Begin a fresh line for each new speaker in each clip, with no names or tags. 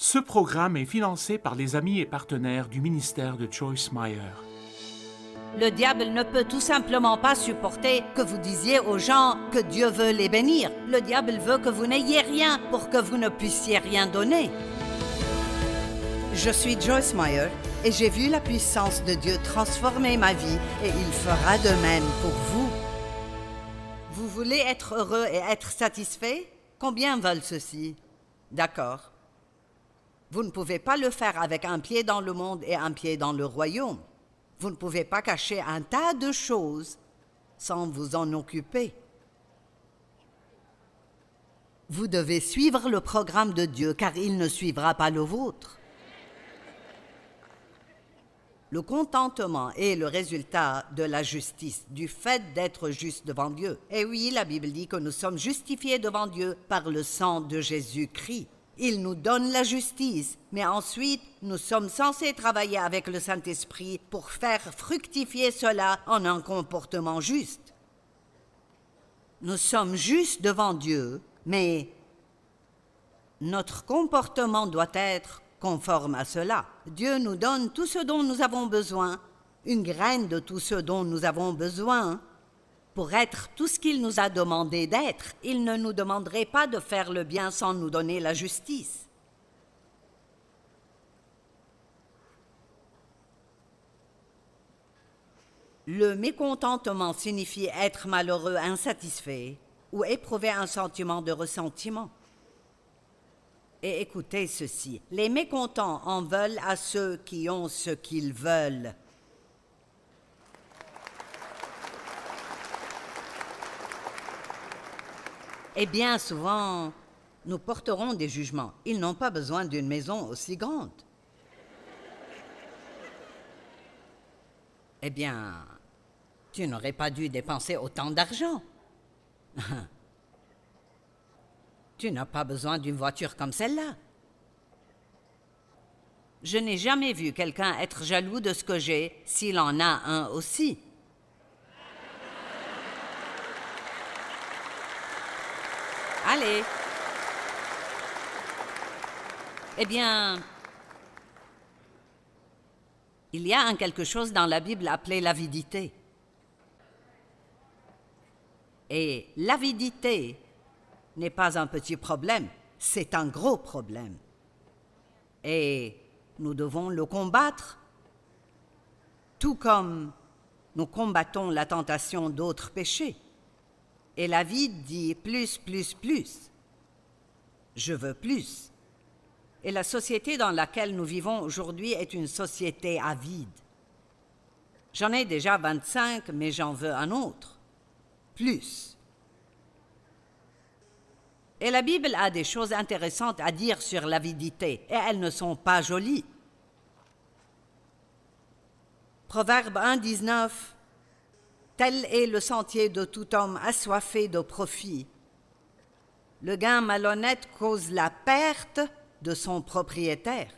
Ce programme est financé par les amis et partenaires du ministère de Joyce Meyer.
Le diable ne peut tout simplement pas supporter que vous disiez aux gens que Dieu veut les bénir. Le diable veut que vous n'ayez rien pour que vous ne puissiez rien donner. Je suis Joyce Meyer et j'ai vu la puissance de Dieu transformer ma vie et il fera de même pour vous. Vous voulez être heureux et être satisfait? Combien veulent ceci? D'accord. Vous ne pouvez pas le faire avec un pied dans le monde et un pied dans le royaume. Vous ne pouvez pas cacher un tas de choses sans vous en occuper. Vous devez suivre le programme de Dieu car il ne suivra pas le vôtre. Le contentement est le résultat de la justice, du fait d'être juste devant Dieu. Et oui, la Bible dit que nous sommes justifiés devant Dieu par le sang de Jésus-Christ. Il nous donne la justice, mais ensuite, nous sommes censés travailler avec le Saint-Esprit pour faire fructifier cela en un comportement juste. Nous sommes justes devant Dieu, mais notre comportement doit être conforme à cela. Dieu nous donne tout ce dont nous avons besoin, une graine de tout ce dont nous avons besoin, pour être tout ce qu'il nous a demandé d'être. Il ne nous demanderait pas de faire le bien sans nous donner la justice. Le mécontentement signifie être malheureux, insatisfait ou éprouver un sentiment de ressentiment. Et écoutez ceci, les mécontents en veulent à ceux qui ont ce qu'ils veulent. Et bien souvent, nous porterons des jugements. Ils n'ont pas besoin d'une maison aussi grande. Eh bien, tu n'aurais pas dû dépenser autant d'argent. Tu n'as pas besoin d'une voiture comme celle-là. Je n'ai jamais vu quelqu'un être jaloux de ce que j'ai s'il en a un aussi. Allez. Eh bien, il y a quelque chose dans la Bible appelé l'avidité. Et l'avidité n'est pas un petit problème, c'est un gros problème. Et nous devons le combattre, tout comme nous combattons la tentation d'autres péchés. Et la vie dit plus, plus, plus. Je veux plus. Et la société dans laquelle nous vivons aujourd'hui est une société avide. J'en ai déjà 25, mais j'en veux un autre. Plus. Et la Bible a des choses intéressantes à dire sur l'avidité, et elles ne sont pas jolies. Proverbe 1,19 « Tel est le sentier de tout homme assoiffé de profit. Le gain malhonnête cause la perte de son propriétaire. »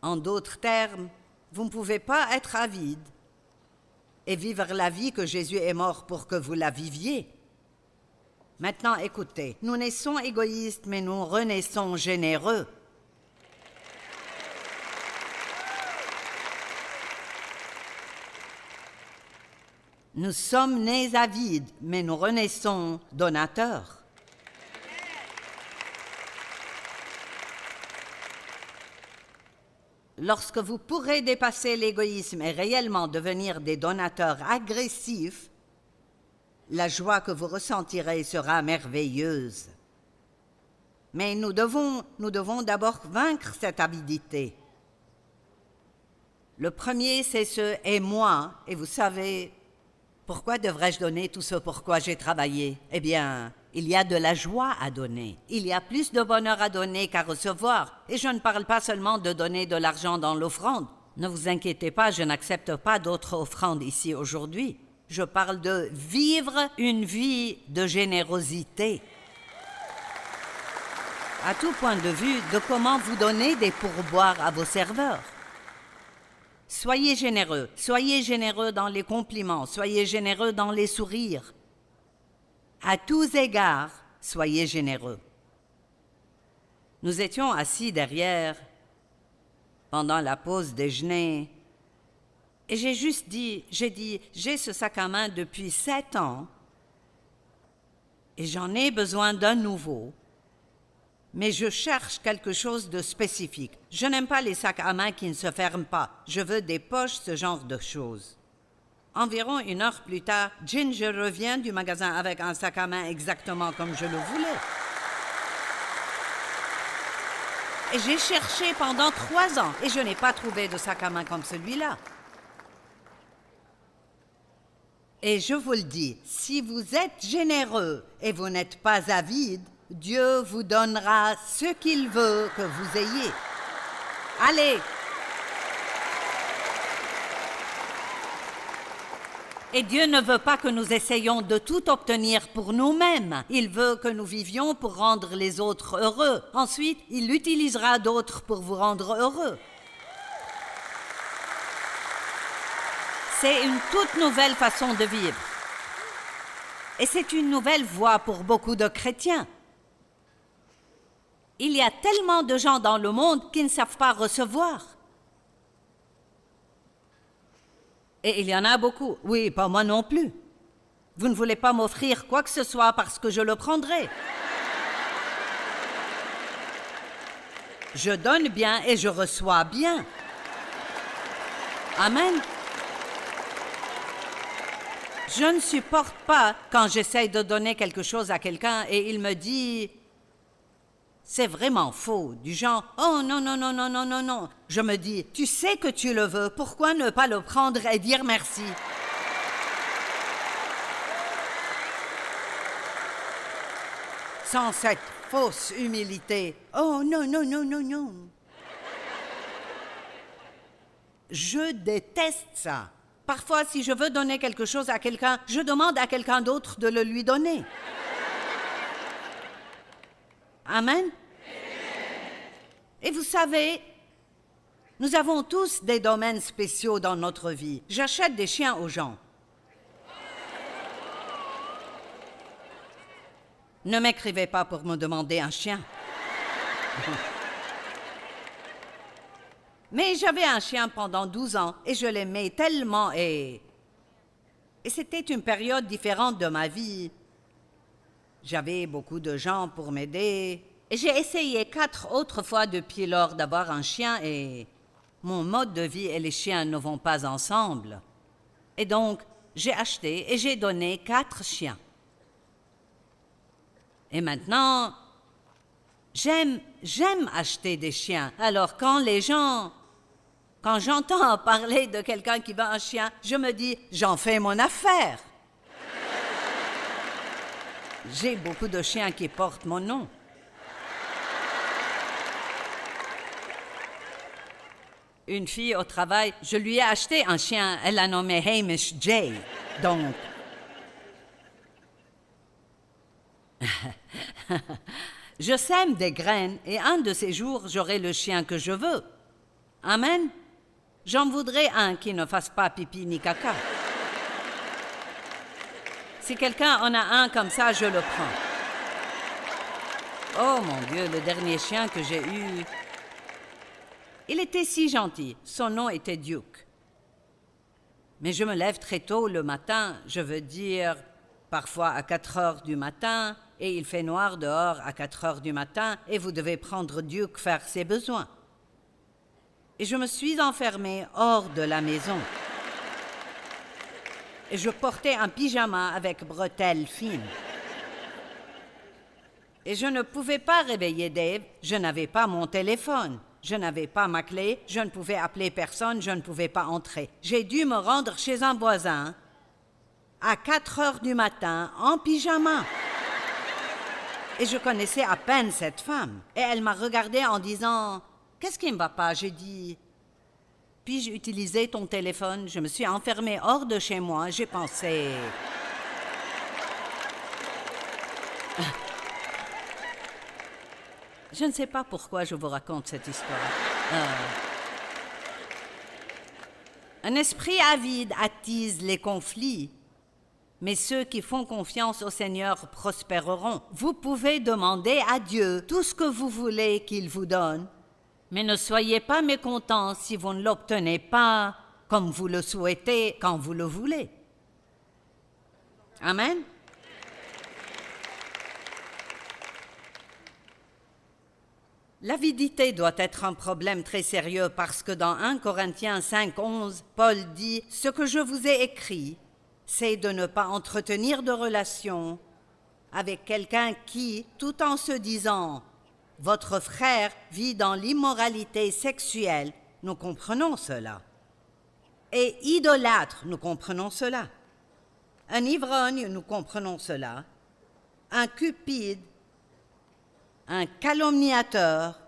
En d'autres termes, vous ne pouvez pas être avide et vivre la vie que Jésus est mort pour que vous la viviez. Maintenant, écoutez, nous naissons égoïstes, mais nous renaissons généreux. Nous sommes nés avides, mais nous renaissons donateurs. Lorsque vous pourrez dépasser l'égoïsme et réellement devenir des donateurs agressifs, la joie que vous ressentirez sera merveilleuse. Mais nous devons d'abord vaincre cette avidité. Le premier, c'est ce « et moi ». Et vous savez, pourquoi devrais-je donner tout ce pour quoi j'ai travaillé? Eh bien, il y a de la joie à donner. Il y a plus de bonheur à donner qu'à recevoir. Et je ne parle pas seulement de donner de l'argent dans l'offrande. Ne vous inquiétez pas, je n'accepte pas d'autres offrandes ici aujourd'hui. Je parle de vivre une vie de générosité. À tout point de vue, de comment vous donner des pourboires à vos serveurs. Soyez généreux dans les compliments, soyez généreux dans les sourires. À tous égards, soyez généreux. Nous étions assis derrière pendant la pause déjeuner et j'ai dit, j'ai ce sac à main depuis 7 ans et j'en ai besoin d'un nouveau, mais je cherche quelque chose de spécifique. Je n'aime pas les sacs à main qui ne se ferment pas. Je veux des poches, ce genre de choses. Environ 1 heure plus tard, Ginger revient du magasin avec un sac à main exactement comme je le voulais. Et j'ai cherché pendant 3 ans et je n'ai pas trouvé de sac à main comme celui-là. Et je vous le dis, si vous êtes généreux et vous n'êtes pas avide, Dieu vous donnera ce qu'il veut que vous ayez. Allez! Et Dieu ne veut pas que nous essayions de tout obtenir pour nous-mêmes. Il veut que nous vivions pour rendre les autres heureux. Ensuite, il utilisera d'autres pour vous rendre heureux. C'est une toute nouvelle façon de vivre. Et c'est une nouvelle voie pour beaucoup de chrétiens. Il y a tellement de gens dans le monde qui ne savent pas recevoir. Et il y en a beaucoup. Oui, pas moi non plus. Vous ne voulez pas m'offrir quoi que ce soit parce que je le prendrai. Je donne bien et je reçois bien. Amen. Je ne supporte pas quand j'essaye de donner quelque chose à quelqu'un et il me dit... C'est vraiment faux, du genre « Oh non, non, non, non, non, non, non ». Je me dis « Tu sais que tu le veux, pourquoi ne pas le prendre et dire merci ?» Sans cette fausse humilité. « Oh non, non, non, non, non ». Je déteste ça. Parfois, si je veux donner quelque chose à quelqu'un, je demande à quelqu'un d'autre de le lui donner. Amen. Et vous savez, nous avons tous des domaines spéciaux dans notre vie. J'achète des chiens aux gens. Ne m'écrivez pas pour me demander un chien. Mais j'avais un chien pendant 12 ans et je l'aimais tellement et c'était une période différente de ma vie. J'avais beaucoup de gens pour m'aider. Et j'ai essayé 4 autres fois depuis lors d'avoir un chien et mon mode de vie et les chiens ne vont pas ensemble. Et donc, j'ai acheté et j'ai donné 4 chiens. Et maintenant, j'aime acheter des chiens. Alors quand j'entends parler de quelqu'un qui veut un chien, je me dis, j'en fais mon affaire. J'ai beaucoup de chiens qui portent mon nom. Une fille au travail, je lui ai acheté un chien, elle l'a nommé Hamish J. Donc... je sème des graines et un de ces jours, j'aurai le chien que je veux. Amen. J'en voudrais un qui ne fasse pas pipi ni caca. Si quelqu'un en a un comme ça, je le prends. Oh mon Dieu, le dernier chien que j'ai eu... Il était si gentil. Son nom était Duke. Mais je me lève très tôt le matin, je veux dire parfois à 4 heures du matin, et il fait noir dehors à 4 heures du matin, et vous devez prendre Duke faire ses besoins. Et je me suis enfermée hors de la maison. Et je portais un pyjama avec bretelles fines. Et je ne pouvais pas réveiller Dave, je n'avais pas mon téléphone. Je n'avais pas ma clé, je ne pouvais appeler personne, je ne pouvais pas entrer. J'ai dû me rendre chez un voisin à 4 heures du matin en pyjama. Et je connaissais à peine cette femme. Et elle m'a regardée en disant « Qu'est-ce qui ne va pas ?» J'ai dit « Puis-je utiliser ton téléphone ?» Je me suis enfermée hors de chez moi, j'ai pensé... Je ne sais pas pourquoi je vous raconte cette histoire. Un esprit avide attise les conflits. Mais ceux qui font confiance au Seigneur prospéreront. Vous pouvez demander à Dieu tout ce que vous voulez qu'il vous donne, mais ne soyez pas mécontents si vous ne l'obtenez pas comme vous le souhaitez quand vous le voulez. Amen. L'avidité doit être un problème très sérieux parce que dans 1 Corinthiens 5:11, Paul dit « Ce que je vous ai écrit, c'est de ne pas entretenir de relations avec quelqu'un qui, tout en se disant « Votre frère vit dans l'immoralité sexuelle », nous comprenons cela. Et idolâtre, nous comprenons cela. Un ivrogne, nous comprenons cela. Un cupide, un calomniateur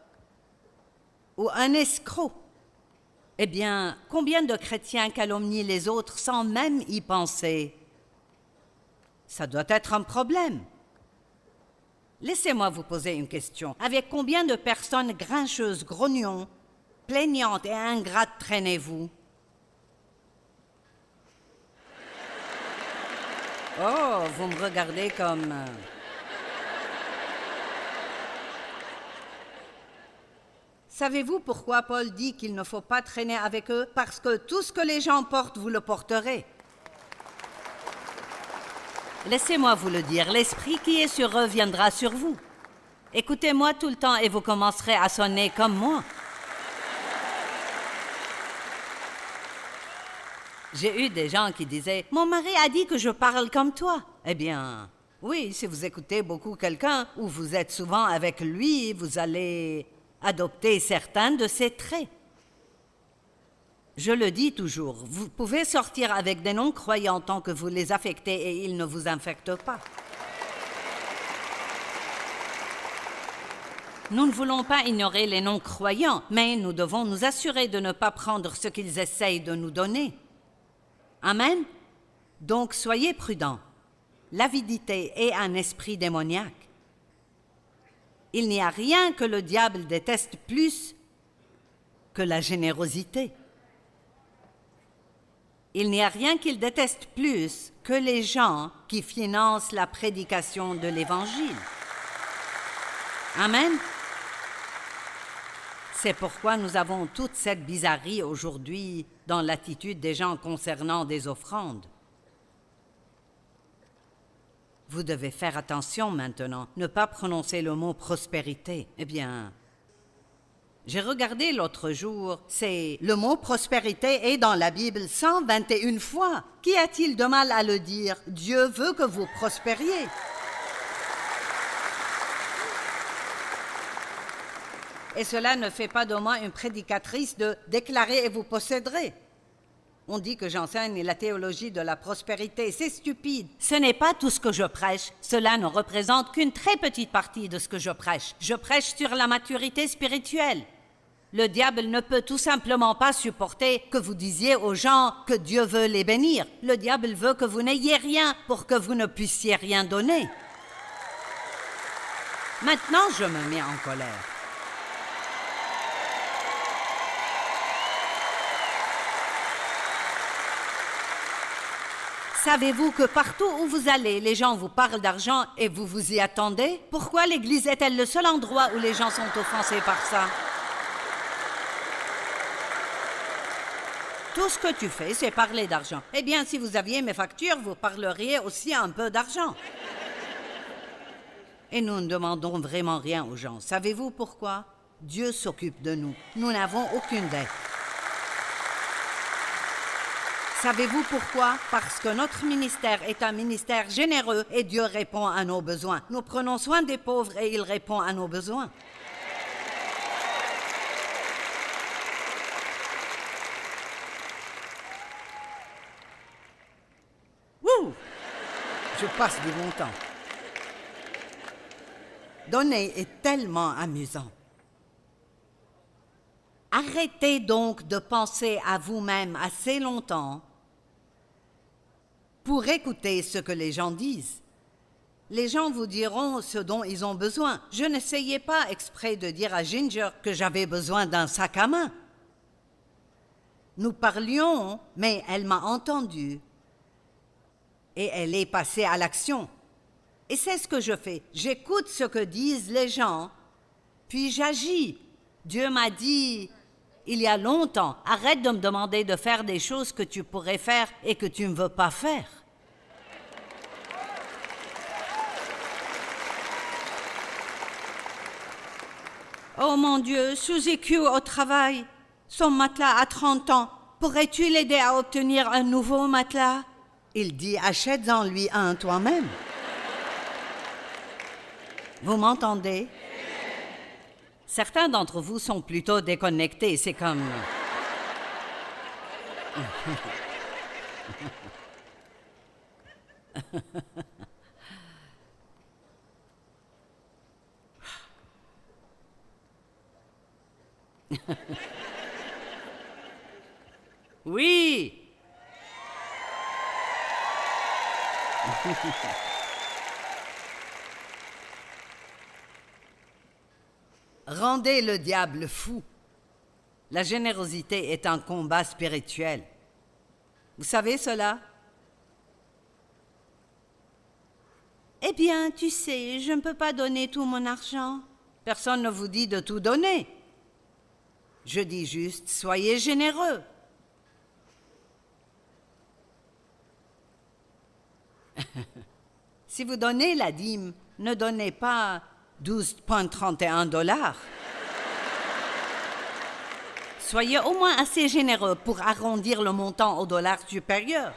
ou un escroc. Eh bien, combien de chrétiens calomnient les autres sans même y penser? Ça doit être un problème. Laissez-moi vous poser une question. Avec combien de personnes grincheuses, grognons, plaignantes et ingrates traînez-vous? Oh, vous me regardez comme... Savez-vous pourquoi Paul dit qu'il ne faut pas traîner avec eux? Parce que tout ce que les gens portent, vous le porterez. Laissez-moi vous le dire, l'esprit qui est sur eux viendra sur vous. Écoutez-moi tout le temps et vous commencerez à sonner comme moi. J'ai eu des gens qui disaient « Mon mari a dit que je parle comme toi. » Eh bien, oui, si vous écoutez beaucoup quelqu'un ou vous êtes souvent avec lui, vous allez adopter certains de ses traits. Je le dis toujours, vous pouvez sortir avec des non-croyants tant que vous les affectez et ils ne vous infectent pas. Nous ne voulons pas ignorer les non-croyants, mais nous devons nous assurer de ne pas prendre ce qu'ils essayent de nous donner. Amen. Donc soyez prudents. L'avidité est un esprit démoniaque. Il n'y a rien que le diable déteste plus que la générosité. Il n'y a rien qu'il déteste plus que les gens qui financent la prédication de l'Évangile. Amen. C'est pourquoi nous avons toute cette bizarrerie aujourd'hui dans l'attitude des gens concernant des offrandes. Vous devez faire attention maintenant, ne pas prononcer le mot prospérité. Eh bien, j'ai regardé l'autre jour, le mot prospérité est dans la Bible 121 fois. Qu'y a-t-il de mal à le dire? Dieu veut que vous prospériez. Et cela ne fait pas de moi une prédicatrice de déclarer et vous posséderez. On dit que j'enseigne la théologie de la prospérité. C'est stupide. Ce n'est pas tout ce que je prêche. Cela ne représente qu'une très petite partie de ce que je prêche. Je prêche sur la maturité spirituelle. Le diable ne peut tout simplement pas supporter que vous disiez aux gens que Dieu veut les bénir. Le diable veut que vous n'ayez rien pour que vous ne puissiez rien donner. Maintenant, je me mets en colère. Savez-vous que partout où vous allez, les gens vous parlent d'argent et vous vous y attendez? Pourquoi l'Église est-elle le seul endroit où les gens sont offensés par ça? Tout ce que tu fais, c'est parler d'argent. Eh bien, si vous aviez mes factures, vous parleriez aussi un peu d'argent. Et nous ne demandons vraiment rien aux gens. Savez-vous pourquoi? Dieu s'occupe de nous. Nous n'avons aucune dette. Savez-vous pourquoi? Parce que notre ministère est un ministère généreux et Dieu répond à nos besoins. Nous prenons soin des pauvres et il répond à nos besoins. Wouh! Je passe du bon temps. Donner est tellement amusant. Arrêtez donc de penser à vous-même assez longtemps pour écouter ce que les gens disent. Les gens vous diront ce dont ils ont besoin. Je n'essayais pas exprès de dire à Ginger que j'avais besoin d'un sac à main. Nous parlions, mais elle m'a entendu. et elle est passée à l'action. Et c'est ce que je fais. J'écoute ce que disent les gens, puis j'agis. Dieu m'a dit, il y a longtemps, arrête de me demander de faire des choses que tu pourrais faire et que tu ne veux pas faire. Oh mon Dieu, Suzy Q au travail. Son matelas a 30 ans. Pourrais-tu l'aider à obtenir un nouveau matelas? Il dit, achète-en lui un toi-même. Vous m'entendez? Certains d'entre vous sont plutôt déconnectés, c'est comme... Oui. Rendez le diable fou. La générosité est un combat spirituel. Vous savez cela? Eh bien, tu sais, je ne peux pas donner tout mon argent. Personne ne vous dit de tout donner. Je dis juste, soyez généreux. Si vous donnez la dîme, ne donnez pas 12,31 $. Soyez au moins assez généreux pour arrondir le montant au dollar supérieur.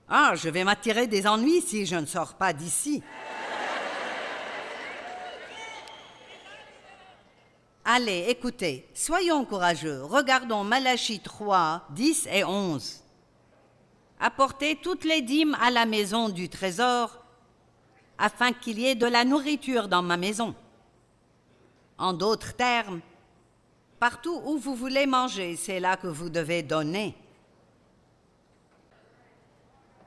Ah, je vais m'attirer des ennuis si je ne sors pas d'ici. Allez, écoutez, soyons courageux. Regardons Malachie 3, 10 et 11. Apportez toutes les dîmes à la maison du trésor, afin qu'il y ait de la nourriture dans ma maison. En d'autres termes, partout où vous voulez manger, c'est là que vous devez donner.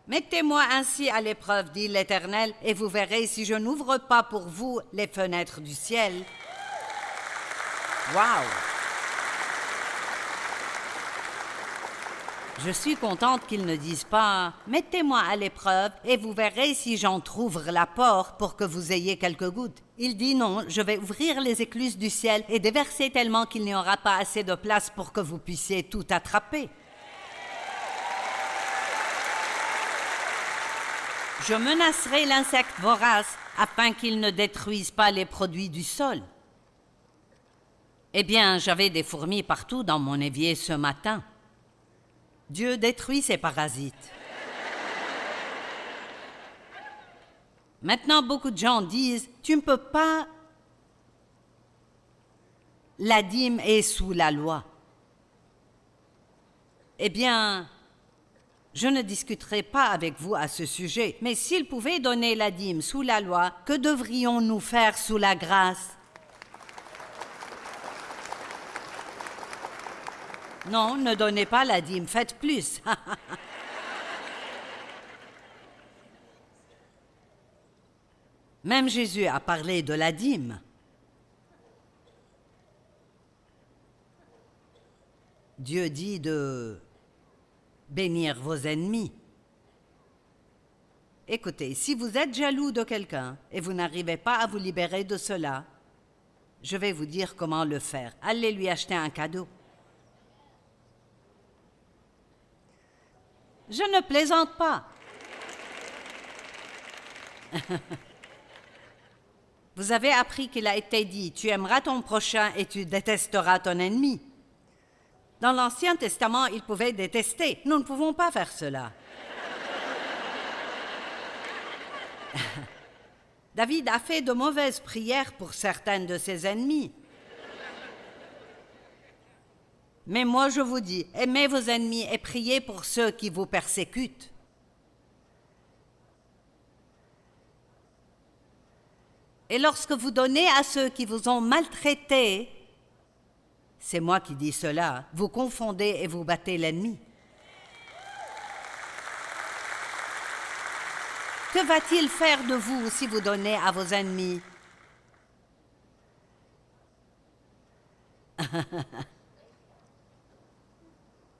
Mettez-moi ainsi à l'épreuve, dit l'Éternel, et vous verrez si je n'ouvre pas pour vous les fenêtres du ciel. Wow! Je suis contente qu'ils ne disent pas « Mettez-moi à l'épreuve et vous verrez si j'entr'ouvre la porte pour que vous ayez quelques gouttes. » Il dit non, je vais ouvrir les écluses du ciel et déverser tellement qu'il n'y aura pas assez de place pour que vous puissiez tout attraper. Je menacerai l'insecte vorace afin qu'il ne détruise pas les produits du sol. Eh bien, j'avais des fourmis partout dans mon évier ce matin. Dieu détruit ces parasites. Maintenant, beaucoup de gens disent « Tu ne peux pas... » La dîme est sous la loi. Eh bien, je ne discuterai pas avec vous à ce sujet, mais s'il pouvait donner la dîme sous la loi, que devrions-nous faire sous la grâce? Non, ne donnez pas la dîme, faites plus. Même Jésus a parlé de la dîme. Dieu dit de bénir vos ennemis. Écoutez, si vous êtes jaloux de quelqu'un et vous n'arrivez pas à vous libérer de cela, je vais vous dire comment le faire. Allez lui acheter un cadeau. Je ne plaisante pas. Vous avez appris qu'il a été dit, tu aimeras ton prochain et tu détesteras ton ennemi. Dans l'Ancien Testament, il pouvait détester. Nous ne pouvons pas faire cela. David a fait de mauvaises prières pour certains de ses ennemis. Mais moi, je vous dis, aimez vos ennemis et priez pour ceux qui vous persécutent. Et lorsque vous donnez à ceux qui vous ont maltraité, c'est moi qui dis cela, vous confondez et vous battez l'ennemi. Que va-t-il faire de vous si vous donnez à vos ennemis?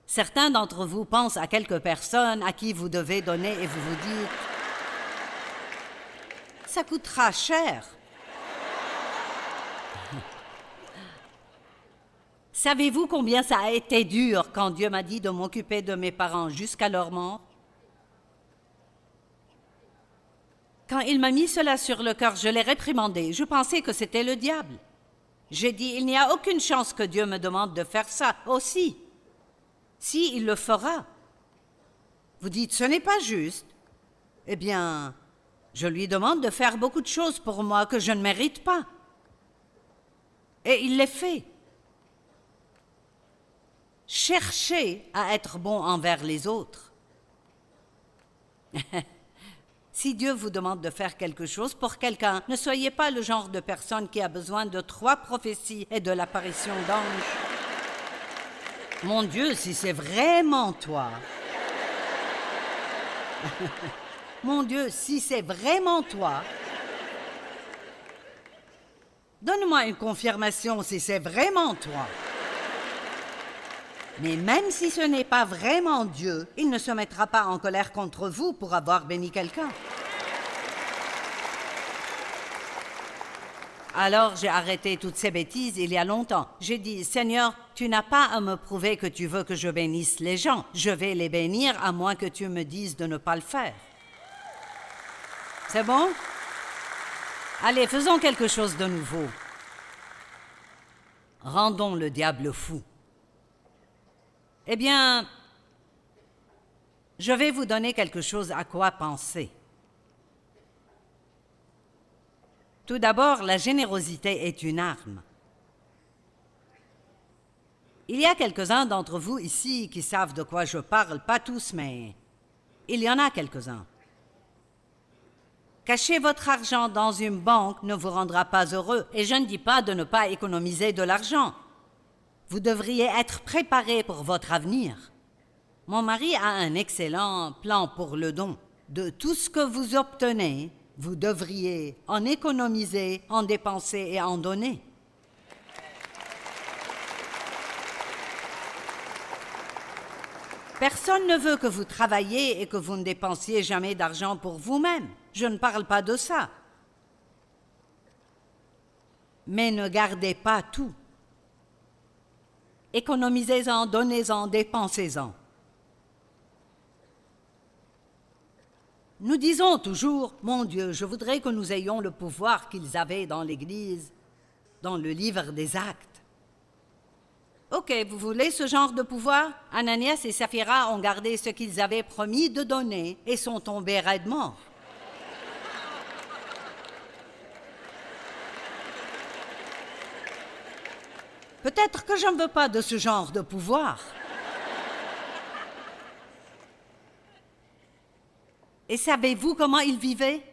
Certains d'entre vous pensent à quelques personnes à qui vous devez donner et vous vous dites « ça coûtera cher ». Savez-vous combien ça a été dur quand Dieu m'a dit de m'occuper de mes parents jusqu'à leur mort? Quand il m'a mis cela sur le cœur, je l'ai réprimandé. Je pensais que c'était le diable. J'ai dit, il n'y a aucune chance que Dieu me demande de faire ça aussi. Si, il le fera. Vous dites, ce n'est pas juste. Eh bien, je lui demande de faire beaucoup de choses pour moi que je ne mérite pas. Et il les fait. Cherchez à être bon envers les autres. Si Dieu vous demande de faire quelque chose pour quelqu'un, ne soyez pas le genre de personne qui a besoin de 3 prophéties et de l'apparition d'anges. Mon Dieu, si c'est vraiment toi. Mon Dieu, si c'est vraiment toi. Donne-moi une confirmation si c'est vraiment toi. Mais même si ce n'est pas vraiment Dieu, il ne se mettra pas en colère contre vous pour avoir béni quelqu'un. Alors j'ai arrêté toutes ces bêtises il y a longtemps. J'ai dit, Seigneur, tu n'as pas à me prouver que tu veux que je bénisse les gens. Je vais les bénir à moins que tu me dises de ne pas le faire. C'est bon? Allez, faisons quelque chose de nouveau. Rendons le diable fou. Eh bien, je vais vous donner quelque chose à quoi penser. Tout d'abord, la générosité est une arme. Il y a quelques-uns d'entre vous ici qui savent de quoi je parle, pas tous, mais il y en a quelques-uns. Cacher votre argent dans une banque ne vous rendra pas heureux, et je ne dis pas de ne pas économiser de l'argent. Vous devriez être préparé pour votre avenir. Mon mari a un excellent plan pour le don. De tout ce que vous obtenez, vous devriez en économiser, en dépenser et en donner. Personne ne veut que vous travailliez et que vous ne dépensiez jamais d'argent pour vous-même. Je ne parle pas de ça. Mais ne gardez pas tout. Économisez-en, donnez-en, dépensez-en. Nous disons toujours, mon Dieu, je voudrais que nous ayons le pouvoir qu'ils avaient dans l'Église, dans le livre des Actes. Ok, vous voulez ce genre de pouvoir? Ananias et Saphira ont gardé ce qu'ils avaient promis de donner et sont tombés raides morts. Peut-être que je ne veux pas de ce genre de pouvoir. Et savez-vous comment ils vivaient?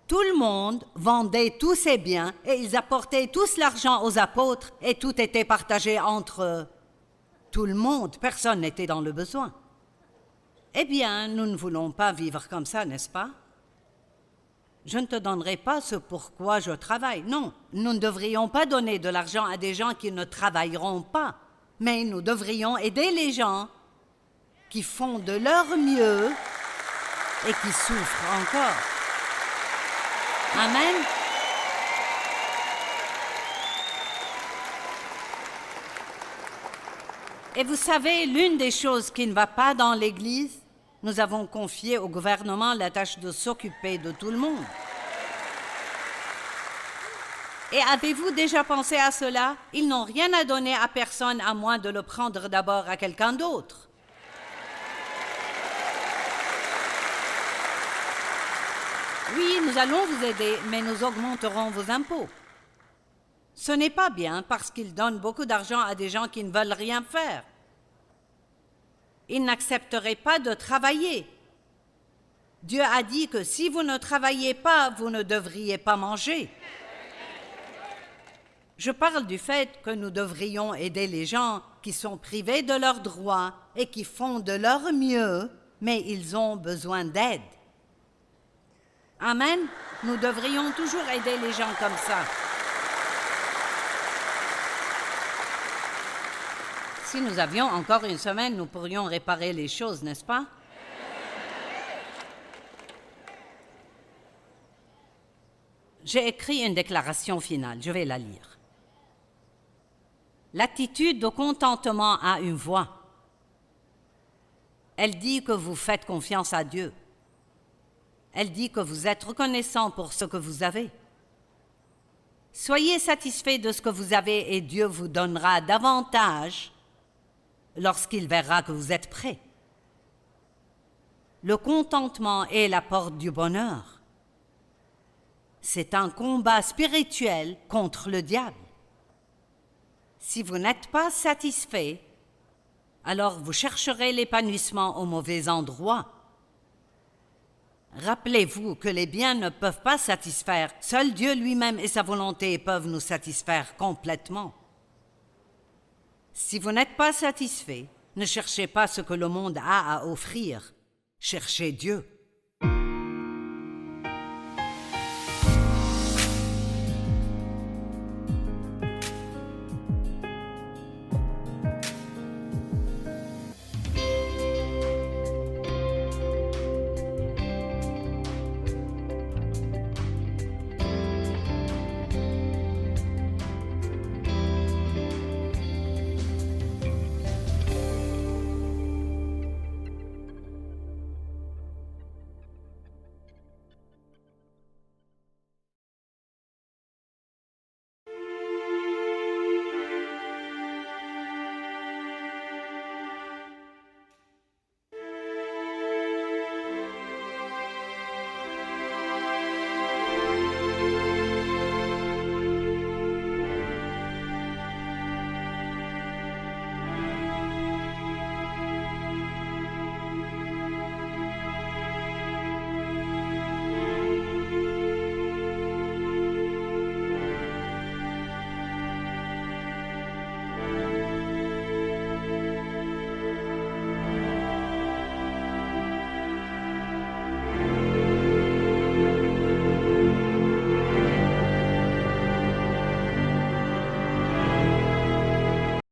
Tout le monde vendait tous ses biens et ils apportaient tous l'argent aux apôtres et tout était partagé entre tout le monde. Personne n'était dans le besoin. Eh bien, nous ne voulons pas vivre comme ça, n'est-ce pas? Je ne te donnerai pas ce pourquoi je travaille. Non, nous ne devrions pas donner de l'argent à des gens qui ne travailleront pas. Mais nous devrions aider les gens qui font de leur mieux et qui souffrent encore. Amen. Et vous savez, l'une des choses qui ne va pas dans l'Église, nous avons confié au gouvernement la tâche de s'occuper de tout le monde. Et avez-vous déjà pensé à cela? Ils n'ont rien à donner à personne à moins de le prendre d'abord à quelqu'un d'autre. Oui, nous allons vous aider, mais nous augmenterons vos impôts. Ce n'est pas bien parce qu'ils donnent beaucoup d'argent à des gens qui ne veulent rien faire. Ils n'accepteraient pas de travailler. Dieu a dit que si vous ne travaillez pas, vous ne devriez pas manger. Je parle du fait que nous devrions aider les gens qui sont privés de leurs droits et qui font de leur mieux, mais ils ont besoin d'aide. Amen. Nous devrions toujours aider les gens comme ça. Si nous avions encore une semaine, nous pourrions réparer les choses, n'est-ce pas? J'ai écrit une déclaration finale, je vais la lire. L'attitude de contentement a une voix. Elle dit que vous faites confiance à Dieu. Elle dit que vous êtes reconnaissant pour ce que vous avez. Soyez satisfait de ce que vous avez et Dieu vous donnera davantage lorsqu'il verra que vous êtes prêt. Le contentement est la porte du bonheur. C'est un combat spirituel contre le diable. Si vous n'êtes pas satisfait, alors vous chercherez l'épanouissement au mauvais endroit. Rappelez-vous que les biens ne peuvent pas satisfaire. Seul Dieu lui-même et sa volonté peuvent nous satisfaire complètement. Si vous n'êtes pas satisfait, ne cherchez pas ce que le monde a à offrir. Cherchez Dieu.